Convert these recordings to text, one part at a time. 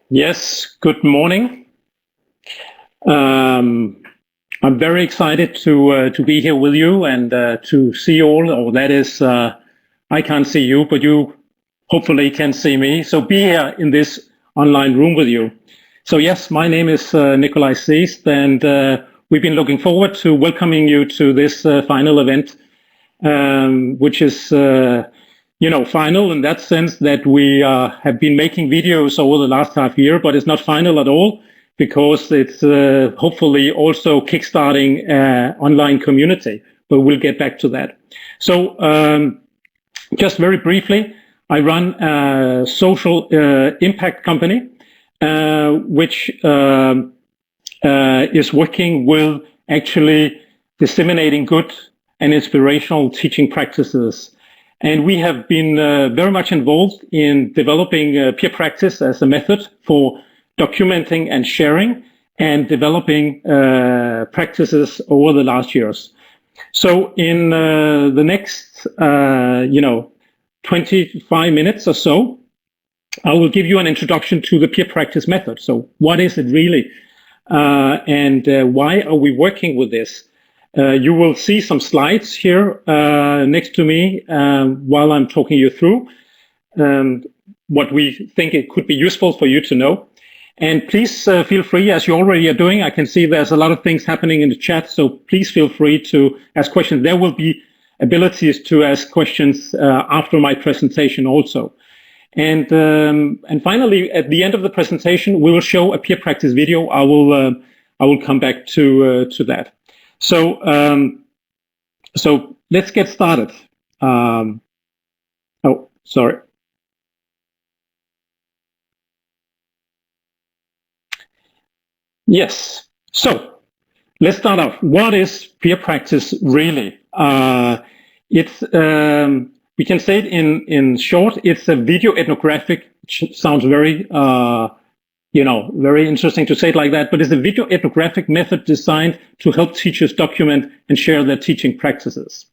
Yes, good morning. Um, I'm very excited to be here with you and to see you all. Or that is, I can't see you, but you hopefully can see me. So be here in this online room with you. So yes, my name is Nikolai Seest, and we've been looking forward to welcoming you to this final event, which is final in that sense that we have been making videos over the last half year, but it's not final at all because it's hopefully also kickstarting online community. But we'll get back to that. So just very briefly, I run a social impact company, which is working with actually disseminating good and inspirational teaching practices. And we have been very much involved in developing peer practice as a method for documenting and sharing and developing practices over the last years. So in the next, 25 minutes or so, I will give you an introduction to the peer practice method. So what is it really? And why are we working with this? You will see some slides here next to me while I'm talking you through what we think it could be useful for you to know. And please feel free, as you already are doing. I can see there's a lot of things happening in the chat, so please feel free to ask questions. There will be abilities to ask questions after my presentation also. And finally, at the end of the presentation, we will show a peer practice video. I will come back to that. So let's get started. Oh, sorry. Yes. So let's start off. What is peer practice really? It's we can say it in short. It's a video ethnographic. Which sounds very very interesting to say it like that, but it's a video ethnographic method designed to help teachers document and share their teaching practices.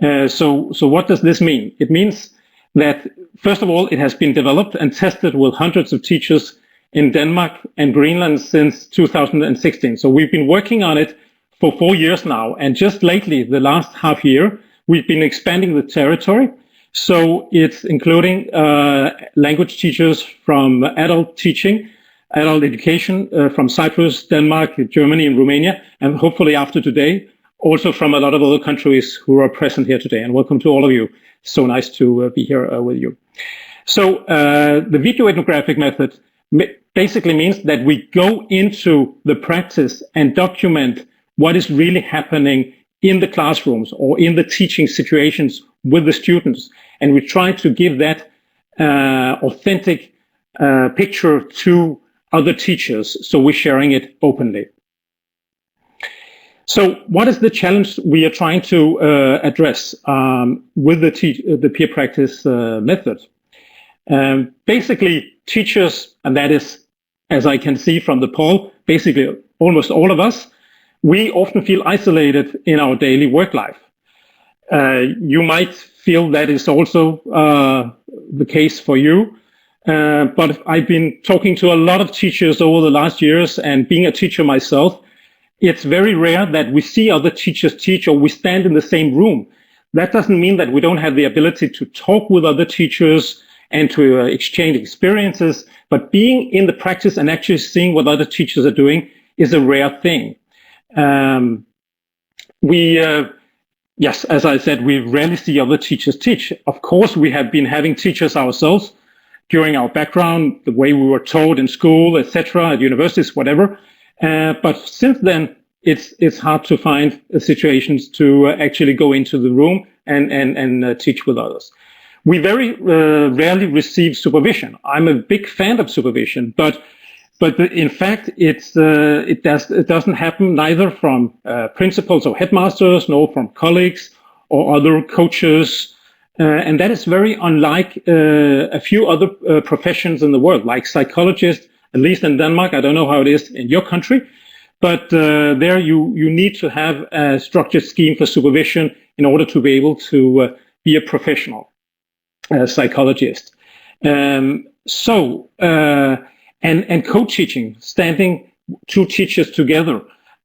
So what does this mean? It means that, first of all, it has been developed and tested with hundreds of teachers in Denmark and Greenland since 2016. So we've been working on it for 4 years now. And just lately, the last half year, we've been expanding the territory. So it's including language teachers from adult teaching, adult education from Cyprus, Denmark, Germany, and Romania, and hopefully after today, also from a lot of other countries who are present here today. And welcome to all of you. So nice to be here with you. So the video ethnographic method basically means that we go into the practice and document what is really happening in the classrooms or in the teaching situations with the students. And we try to give that authentic picture to other teachers, so we're sharing it openly. So what is the challenge we are trying to address with the peer practice method? Basically, teachers, and that is, as I can see from the poll, basically almost all of us, we often feel isolated in our daily work life. You might feel that is also the case for you. But I've been talking to a lot of teachers over the last years, and being a teacher myself, it's very rare that we see other teachers teach or we stand in the same room. That doesn't mean that we don't have the ability to talk with other teachers and to exchange experiences, but being in the practice and actually seeing what other teachers are doing is a rare thing. Yes, as I said, we rarely see other teachers teach. Of course, we have been having teachers ourselves during our background, the way we were taught in school, etc., at universities, whatever. But since then, it's hard to find situations to actually go into the room and teach with others. We very rarely receive supervision. I'm a big fan of supervision, but in fact, it doesn't happen neither from principals or headmasters, nor from colleagues or other coaches. And that is very unlike a few other professions in the world, like psychologists, at least in Denmark. I don't know how it is in your country, but there you need to have a structured scheme for supervision in order to be able to be a professional psychologist. And And co-teaching, standing two teachers together,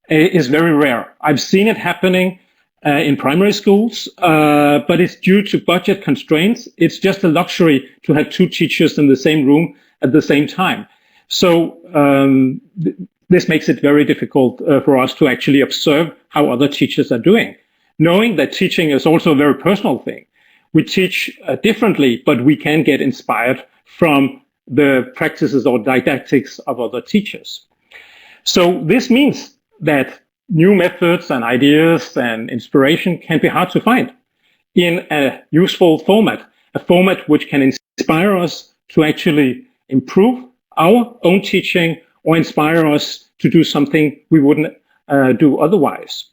is very rare. I've seen it happening in primary schools, but it's due to budget constraints. It's just a luxury to have two teachers in the same room at the same time. So this makes it very difficult for us to actually observe how other teachers are doing. Knowing that teaching is also a very personal thing. We teach differently, but we can get inspired from the practices or didactics of other teachers. So this means that new methods and ideas and inspiration can be hard to find in a useful format, a format which can inspire us to actually improve our own teaching or inspire us to do something we wouldn't do otherwise.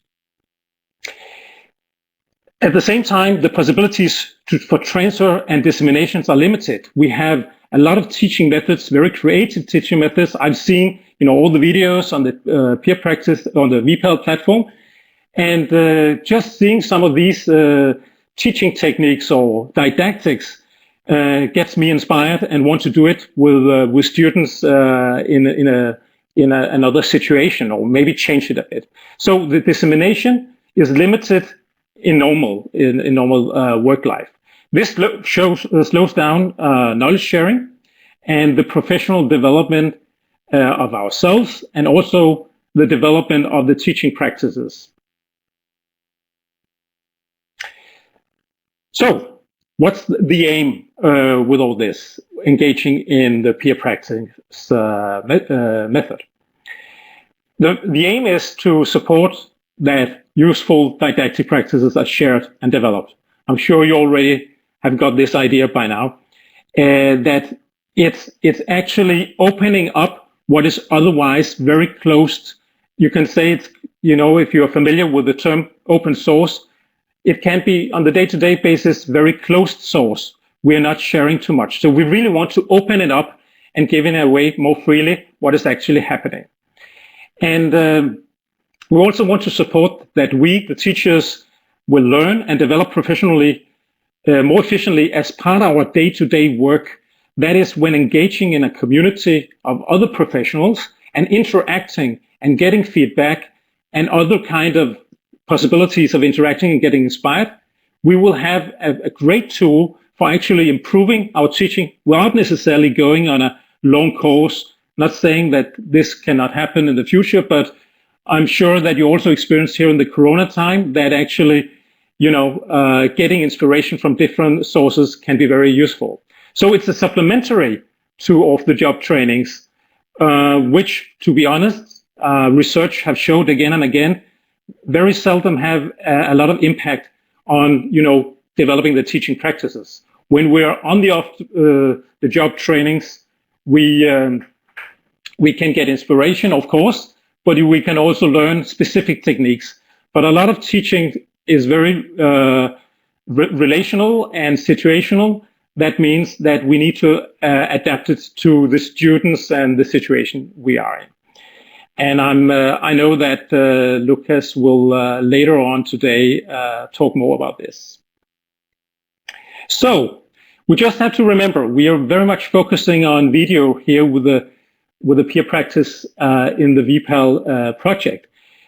At the same time, the possibilities for transfer and disseminations are limited. We have a lot of teaching methods, very creative teaching methods. I've seen, all the videos on the peer practice on the VPEL platform, and just seeing some of these teaching techniques or didactics gets me inspired and want to do it with students in another situation, or maybe change it a bit. So the dissemination is limited in normal work life. This slows down knowledge sharing and the professional development of ourselves, and also the development of the teaching practices. So what's the aim with all this, engaging in the peer practice method? The aim is to support that useful didactic practices are shared and developed. I'm sure you already have got this idea by now, that it's actually opening up what is otherwise very closed. You can say it's, if you're familiar with the term open source, it can be on the day-to-day basis very closed source. We're not sharing too much. So we really want to open it up and giving away more freely what is actually happening. And we also want to support that we, the teachers, will learn and develop professionally more efficiently as part of our day-to-day work. That is, when engaging in a community of other professionals and interacting and getting feedback and other kind of possibilities of interacting and getting inspired, we will have a great tool for actually improving our teaching without necessarily going on a long course. Not saying that this cannot happen in the future, but I'm sure that you also experienced here in the Corona time that actually, getting inspiration from different sources can be very useful. So it's a supplementary to off-the-job trainings, which, to be honest, research have showed again and again, very seldom have a lot of impact on, developing the teaching practices. When we're on the job trainings, we can get inspiration, of course, but we can also learn specific techniques. But a lot of teaching is very relational and situational. That means that we need to adapt it to the students and the situation we are in. And I know that Lucas will later on today talk more about this. So we just have to remember, we are very much focusing on video here with the peer practice in the VPEL project.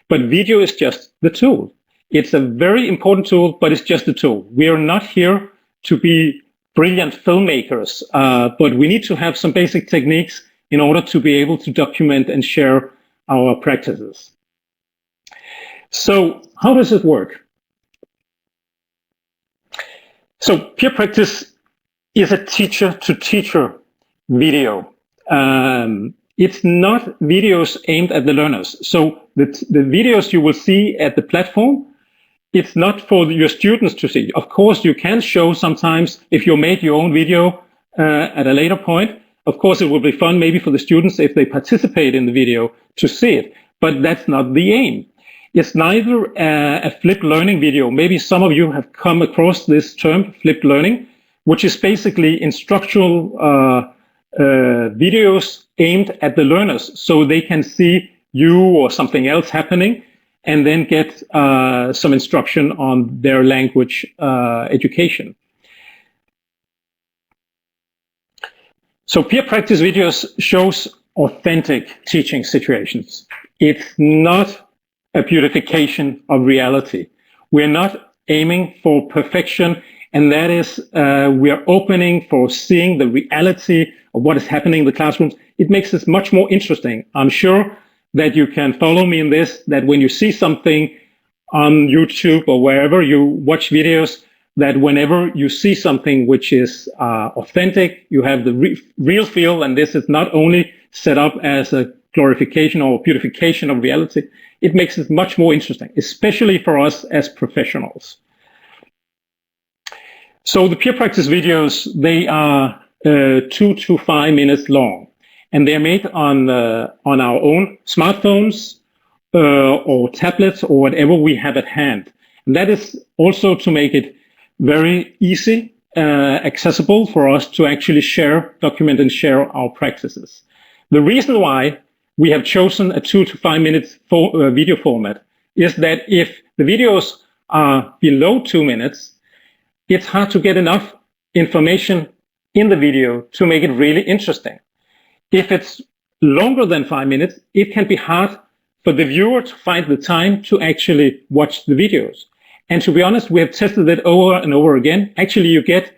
But video is just the tool. It's a very important tool, but it's just a tool. We are not here to be brilliant filmmakers, but we need to have some basic techniques in order to be able to document and share our practices. So how does it work? So peer practice is a teacher-to-teacher video. It's not videos aimed at the learners. So the videos you will see at the platform, it's not for your students to see. Of course, you can show sometimes if you made your own video at a later point. Of course, it will be fun maybe for the students if they participate in the video to see it, but that's not the aim. It's neither a flipped learning video. Maybe some of you have come across this term, flipped learning, which is basically instructional videos aimed at the learners so they can see you or something else happening and then get some instruction on their language education. So peer practice videos shows authentic teaching situations. It's not a beautification of reality. We're not aiming for perfection, and that is, we are opening for seeing the reality of what is happening in the classrooms. It makes this much more interesting. I'm sure that you can follow me in this, that when you see something on YouTube or wherever you watch videos, that whenever you see something which is authentic, you have the real feel, and this is not only set up as a glorification or beautification of reality, it makes it much more interesting, especially for us as professionals. So the peer practice videos, they are 2 to 5 minutes long, and they're made on our own smartphones or tablets or whatever we have at hand. And that is also to make it very easy, accessible for us to actually share, document, and share our practices. The reason why we have chosen a 2 to 5 minutes video format is that if the videos are below 2 minutes, it's hard to get enough information in the video to make it really interesting. If it's longer than 5 minutes, it can be hard for the viewer to find the time to actually watch the videos. And to be honest, we have tested it over and over again. Actually, you get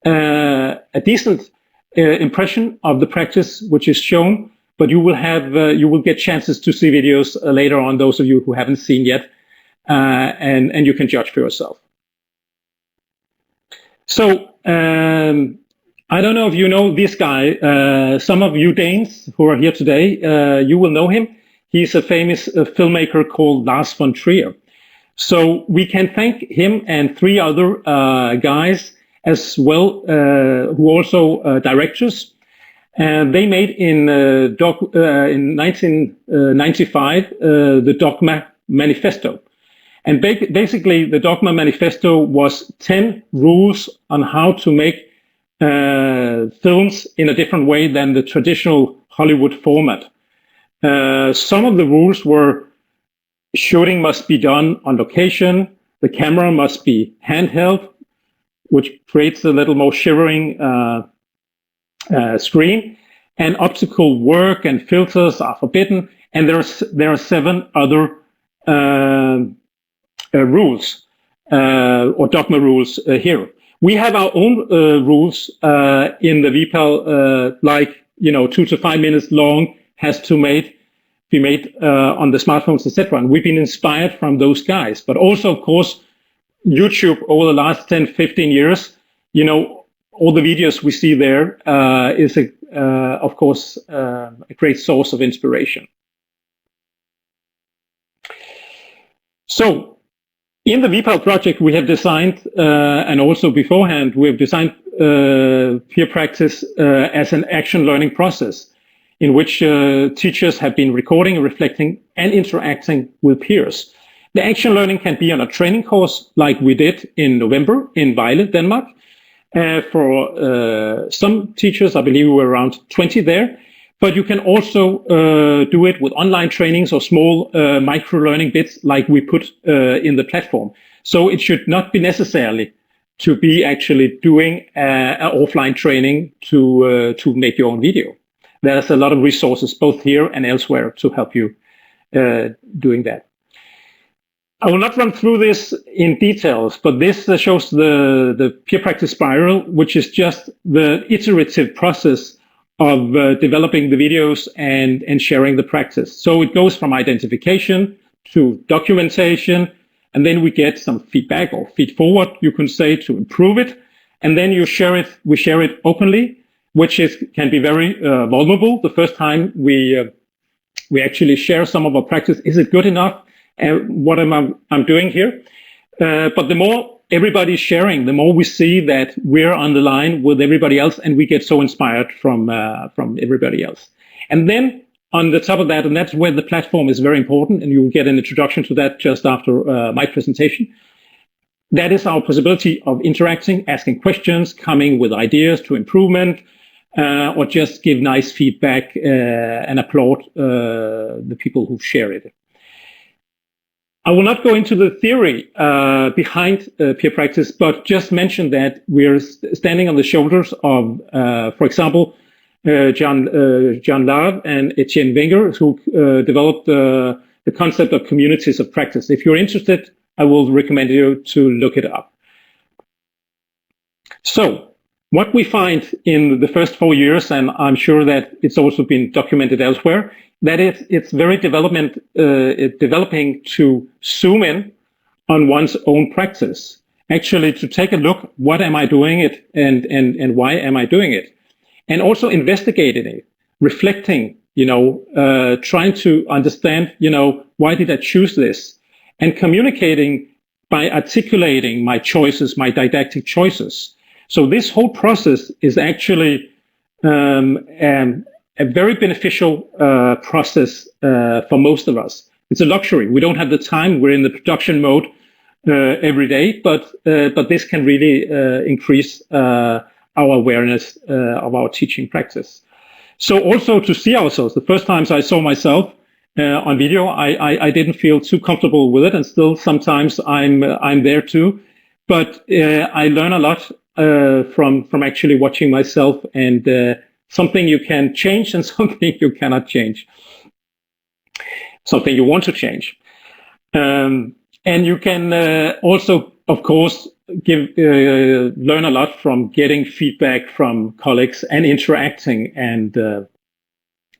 a decent impression of the practice which is shown, but you will get chances to see videos later on, those of you who haven't seen yet, and you can judge for yourself. So I don't know if you know this guy. Some of you Danes who are here today, you will know him. He's a famous filmmaker called Lars von Trier. So we can thank him and 3 other guys as well, who also directors. And they made in 1995 the Dogma Manifesto. And basically, the Dogma Manifesto was 10 rules on how to make films in a different way than the traditional Hollywood format. Some of the rules were: shooting must be done on location, the camera must be handheld, which creates a little more shivering screen, and optical work and filters are forbidden. And there are 7 other rules or dogma rules here. We have our own rules in the VPAL, like 2 to 5 minutes long, has to be made on the smartphones, etc. And we've been inspired from those guys. But also, of course, YouTube over the last 10, 15 years, all the videos we see there is, of course, a great source of inspiration. So in the VPAL project, we have designed, and also beforehand, we have designed peer practice as an action learning process in which teachers have been recording, reflecting, and interacting with peers. The action learning can be on a training course like we did in November in Vejle, Denmark. For some teachers, I believe we were around 20 there. But you can also do it with online trainings or small micro-learning bits like we put in the platform. So it should not be necessarily to be actually doing an offline training to make your own video. There's a lot of resources both here and elsewhere to help you doing that. I will not run through this in details, but this shows the peer practice spiral, which is just the iterative process of developing the videos and sharing the practice. So it goes from identification to documentation, and then we get some feedback or feed forward, you can say, to improve it. And then you share it. We share it openly, which can be very vulnerable. The first time we actually share some of our practice, is it good enough? What I'm doing here? But the more everybody's sharing, the more we see that we're on the line with everybody else, and we get so inspired from everybody else. And then on the top of that, and that's where the platform is very important, and you will get an introduction to that just after my presentation. That is our possibility of interacting, asking questions, coming with ideas to improvement, or just give nice feedback and applaud the people who share it. I will not go into the theory behind peer practice, but just mention that we're standing on the shoulders of, for example, John Lave and Etienne Wenger, who developed the concept of communities of practice. If you're interested, I will recommend you to look it up. So what we find in the first 4 years, and I'm sure that it's also been documented elsewhere, that it's very developing to zoom in on one's own practice. Actually, to take a look, what am I doing it, and why am I doing it? And also investigating it, reflecting, trying to understand, why did I choose this? And communicating by articulating my choices, my didactic choices. So this whole process is actually a very beneficial process for most of us. It's a luxury. We don't have the time. We're in the production mode every day, but this can really increase our awareness of our teaching practice. So also to see ourselves, the first times I saw myself on video, I didn't feel too comfortable with it, and still sometimes I'm there too. But I learn a lot from actually watching myself, and something you can change and something you cannot change, something you want to change. And you can also, of course, learn a lot from getting feedback from colleagues and interacting and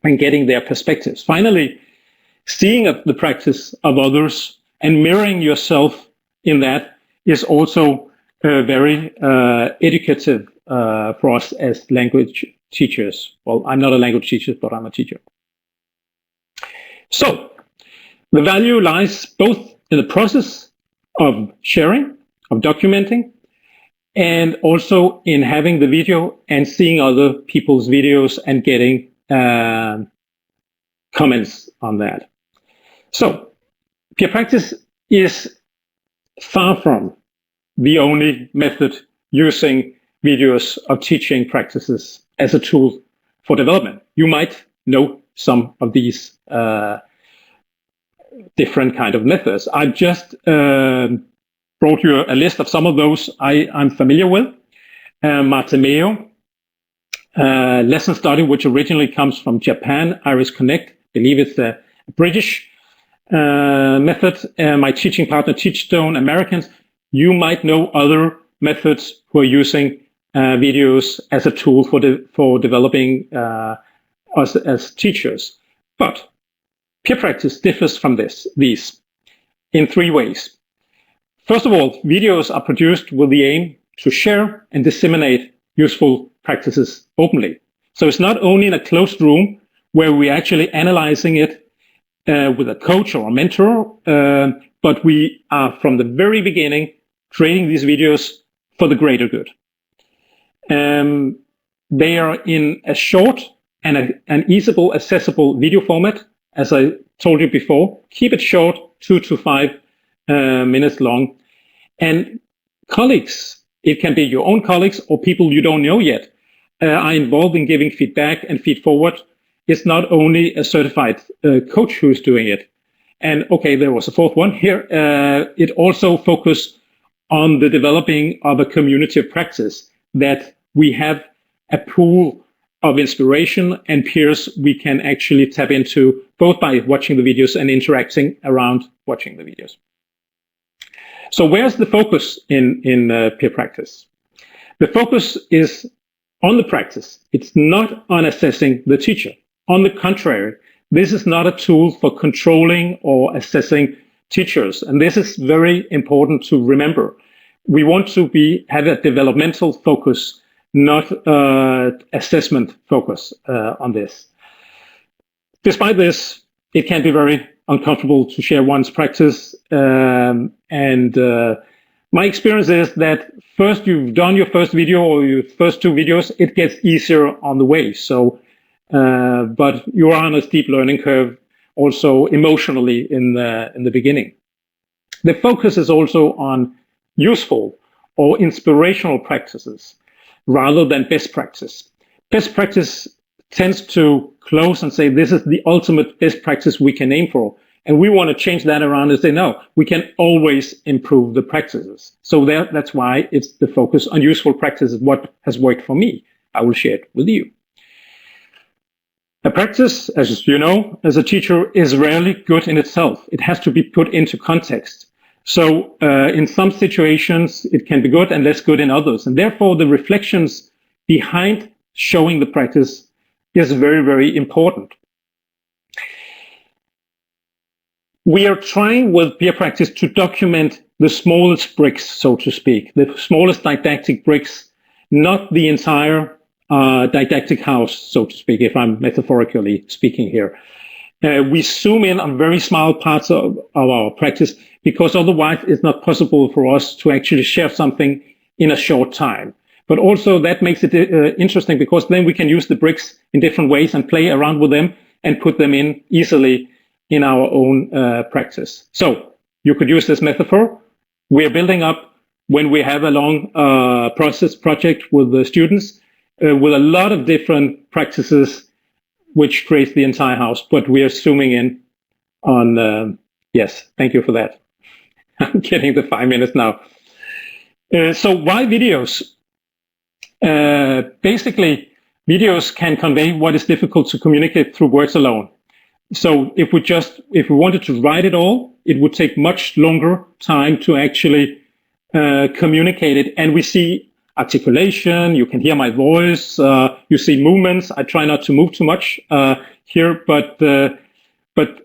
getting their perspectives. Finally, seeing the practice of others and mirroring yourself in that is also very educative for us as language teachers. Well, I'm not a language teacher, but I'm a teacher. So the value lies both in the process of sharing, of documenting, and also in having the video and seeing other people's videos and getting comments on that. So peer practice is far from the only method using videos of teaching practices as a tool for development. You might know some of these different kind of methods. I've just brought you a list of some of those I'm familiar with. Martimeo, lesson study, which originally comes from Japan. Iris Connect, I believe it's a British method. My teaching partner, Teachstone, Americans. You might know other methods who are using videos as a tool for developing us as teachers. But peer practice differs from these in 3 ways. First of all, videos are produced with the aim to share and disseminate useful practices openly. So it's not only in a closed room where we're actually analyzing it with a coach or a mentor, but we are from the very beginning creating these videos for the greater good. They are in a short and an easily accessible video format. As I told you before, keep it short, 2 to 5 minutes long. And colleagues, it can be your own colleagues or people you don't know yet, are involved in giving feedback and feed forward. It's not only a certified coach who's doing it. And okay, there was a 4th one here. It also focuses on the developing of a community of practice, that we have a pool of inspiration and peers we can actually tap into, both by watching the videos and interacting around watching the videos. So where's the focus in peer practice? The focus is on the practice. It's not on assessing the teacher. On the contrary, this is not a tool for controlling or assessing teachers. And this is very important to remember. We want to have a developmental focus, not assessment focus on this. Despite this, it can be very uncomfortable to share one's practice. My experience is that first you've done your first video or your first 2 videos, it gets easier on the way. So, but you are on a steep learning curve also emotionally in the beginning. The focus is also on useful or inspirational practices rather than best practice. Best practice tends to close and say, this is the ultimate best practice we can aim for. And we want to change that around and say, no, we can always improve the practices. So that's why it's the focus on useful practices, what has worked for me. I will share it with you. A practice, as you know, as a teacher, is rarely good in itself. It has to be put into context. So in some situations, it can be good and less good in others. And therefore, the reflections behind showing the practice is very, very important. We are trying with peer practice to document the smallest bricks, so to speak, the smallest didactic bricks, not the entire didactic house, so to speak, if I'm metaphorically speaking here. We zoom in on very small parts of our practice because otherwise it's not possible for us to actually share something in a short time. But also that makes it interesting because then we can use the bricks in different ways and play around with them and put them in easily in our own practice. So you could use this metaphor. We're building up when we have a long project with the students with a lot of different practices which creates the entire house, but we are zooming in on, yes, thank you for that. I'm getting the 5 minutes now. So why videos? Basically, videos can convey what is difficult to communicate through words alone. So if we wanted to write it all, it would take much longer time to actually communicate it. And we see articulation, you can hear my voice, you see movements. I try not to move too much here, but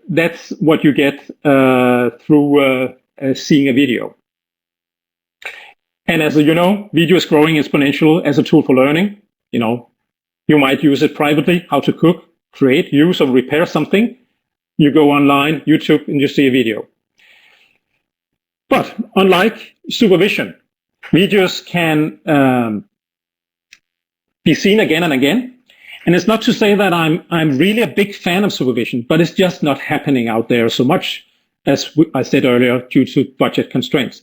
that's what you get through seeing a video. And as you know, video is growing exponential as a tool for learning. You know, you might use it privately, how to cook, create, use, or repair something. You go online, YouTube, and you see a video. But unlike supervision, videos can be seen again and again. And it's not to say that I'm really a big fan of supervision, but it's just not happening out there so much, as I said earlier, due to budget constraints.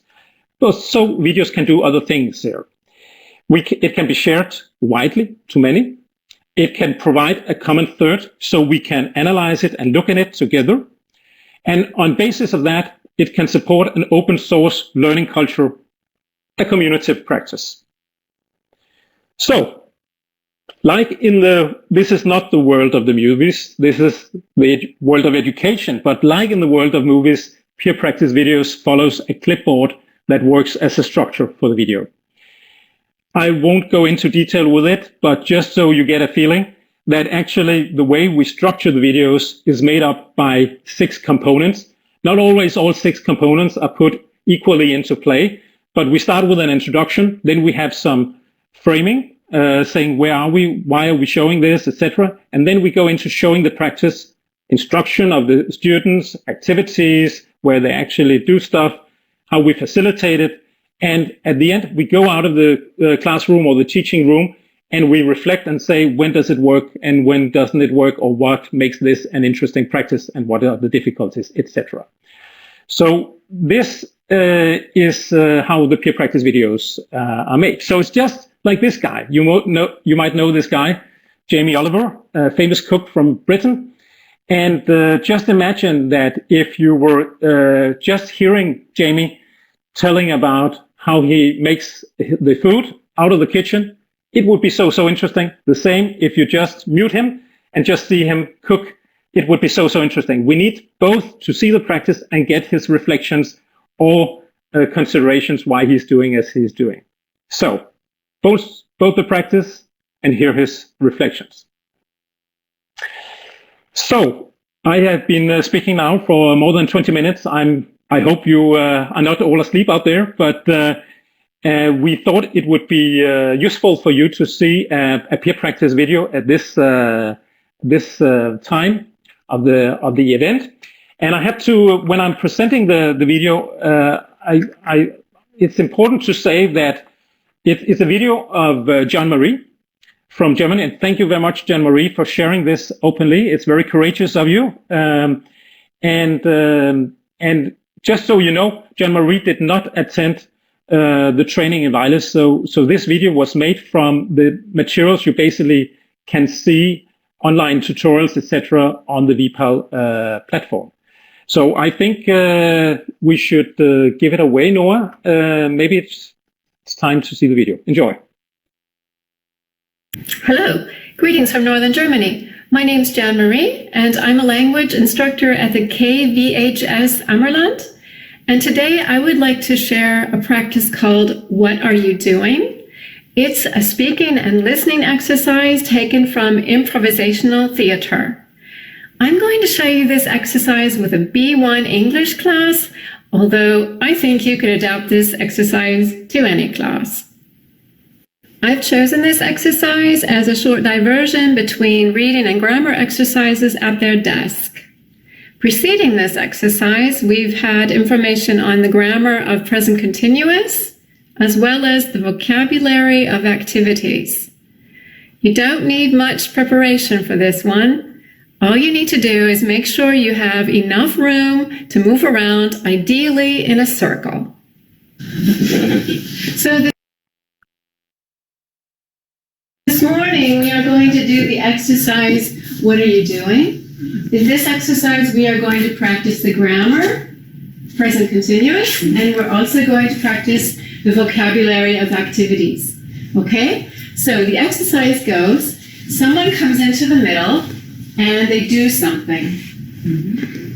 So videos can do other things here. It can be shared widely to many. It can provide a common third, so we can analyze it and look at it together. And on basis of that, it can support an open source learning culture, a community practice. So, like this is not the world of the movies, this is the world of education, but like in the world of movies, peer practice videos follows a clipboard that works as a structure for the video. I won't go into detail with it, but just so you get a feeling that actually the way we structure the videos is made up by 6 components. Not always all 6 components are put equally into play, but we start with an introduction, then we have some framing, saying where are we, why are we showing this, etc. And then we go into showing the practice, instruction of the students, activities, where they actually do stuff, how we facilitate it. And at the end, we go out of the classroom or the teaching room and we reflect and say, when does it work and when doesn't it work, or what makes this an interesting practice and what are the difficulties, etc. So this is how the peer practice videos are made. So it's just like this guy. You might know this guy, Jamie Oliver, a famous cook from Britain. And just imagine that if you were just hearing Jamie telling about how he makes the food out of the kitchen, it would be so interesting. The same if you just mute him and just see him cook, it would be so interesting. We need both to see the practice and get his reflections or considerations why he's doing as he's doing. So both the practice and hear his reflections. So I have been speaking now for more than 20 minutes. I hope you are not all asleep out there, but we thought it would be useful for you to see a peer practice video at this time of the event. And I have to, when I'm presenting the video, it's important to say that it's a video of Jean-Marie from Germany. And thank you very much, Jean-Marie, for sharing this openly. It's very courageous of you. And just so you know, Jean-Marie did not attend the training in Vejle. So this video was made from the materials you basically can see, online tutorials, etc., on the VPAL platform. So I think we should give it away, Noah. Maybe it's time to see the video. Enjoy. Hello, greetings from Northern Germany. My name's Jan Marie, and I'm a language instructor at the KVHS Ammerland. And today I would like to share a practice called What Are You Doing? It's a speaking and listening exercise taken from improvisational theater. I'm going to show you this exercise with a B1 English class, although I think you could adapt this exercise to any class. I've chosen this exercise as a short diversion between reading and grammar exercises at their desk. Preceding this exercise, we've had information on the grammar of present continuous, as well as the vocabulary of activities. You don't need much preparation for this one. All you need to do is make sure you have enough room to move around, ideally in a circle. So this morning, we are going to do the exercise, What Are You Doing? In this exercise, we are going to practice the grammar, present continuous, and we're also going to practice the vocabulary of activities. Okay? So the exercise goes, someone comes into the middle, and they do something.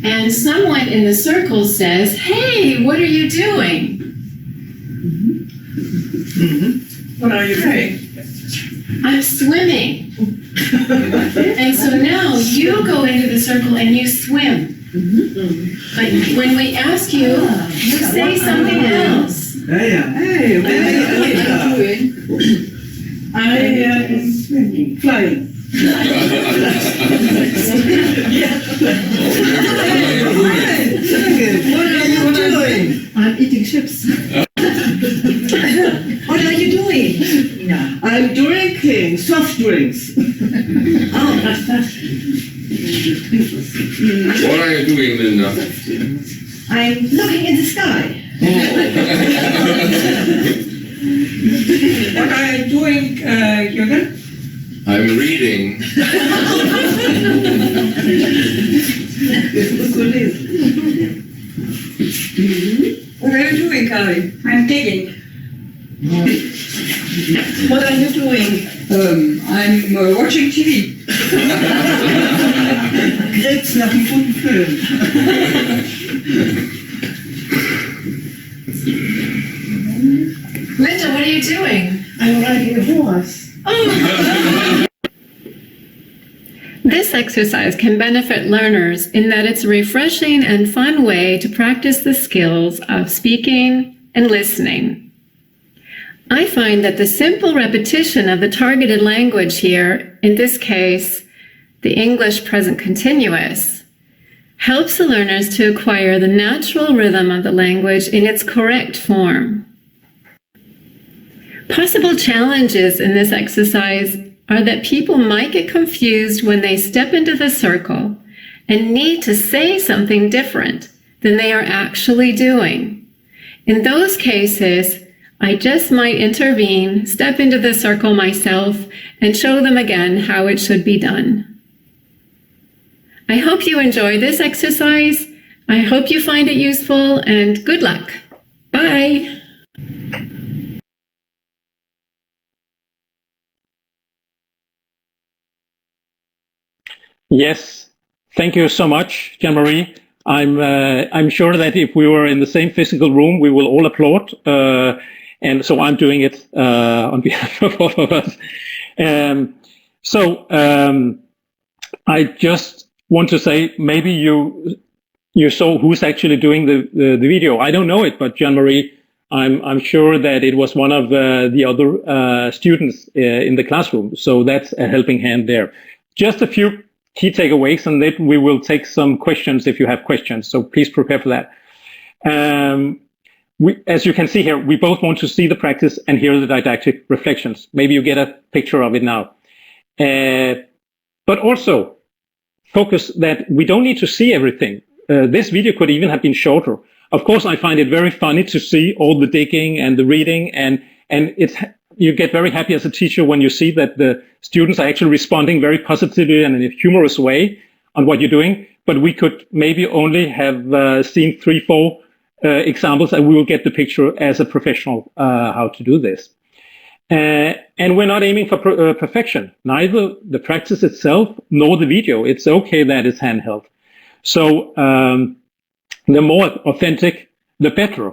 And someone in the circle says, hey, what are you doing? What are you doing? I'm swimming. And so now you go into the circle and you swim. But when we ask you, you say something else. Hey, what are you doing? I am swimming, flying. What are you doing? I'm eating chips. What are you doing? Yeah. I'm drinking soft drinks. Oh, that's What are you doing, Linda? I'm looking in the sky. What are you doing, Jürgen? I'm reading. What are you doing, Kari? I'm digging. What are you doing? I'm watching TV. Gräbst nach einem guten Film. Linda, what are you doing? I'm riding a horse. This exercise can benefit learners in that it's a refreshing and fun way to practice the skills of speaking and listening. I find that the simple repetition of the targeted language here, in this case, the English present continuous, helps the learners to acquire the natural rhythm of the language in its correct form. Possible challenges in this exercise are that people might get confused when they step into the circle and need to say something different than they are actually doing. In those cases, I just might intervene, step into the circle myself, and show them again how it should be done. I hope you enjoy this exercise. I hope you find it useful, and good luck. Bye. Yes, thank you so much, Jean-Marie. I'm sure that if we were in the same physical room, we will all applaud. And so I'm doing it on behalf of all of us. I just want to say, maybe you saw who's actually doing the video. I don't know it, but Jean-Marie, I'm sure that it was one of the other students in the classroom. So that's a helping hand there. Just a few key takeaways, and then we will take some questions if you have questions. So please prepare for that. As you can see here, we both want to see the practice and hear the didactic reflections. Maybe you get a picture of it now. But also focus that we don't need to see everything. This video could even have been shorter. Of course, I find it very funny to see all the digging and the reading, and you get very happy as a teacher when you see that the students are actually responding very positively and in a humorous way on what you're doing. But we could maybe only have seen 3-4 examples, and we will get the picture as a professional how to do this. And we're not aiming for perfection, neither the practice itself nor the video. It's okay that it's handheld. So the more authentic, the better,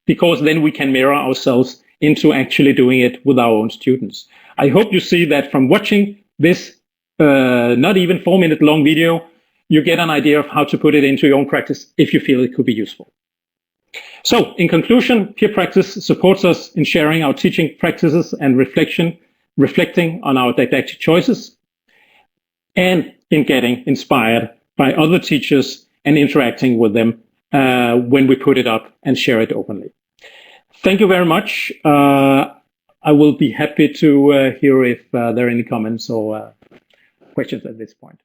because then we can mirror ourselves into actually doing it with our own students. I hope you see that from watching this not even 4-minute long video, you get an idea of how to put it into your own practice if you feel it could be useful. So in conclusion, peer practice supports us in sharing our teaching practices and reflecting on our didactic choices, and in getting inspired by other teachers and interacting with them when we put it up and share it openly. Thank you very much. I will be happy to hear if there are any comments or questions at this point.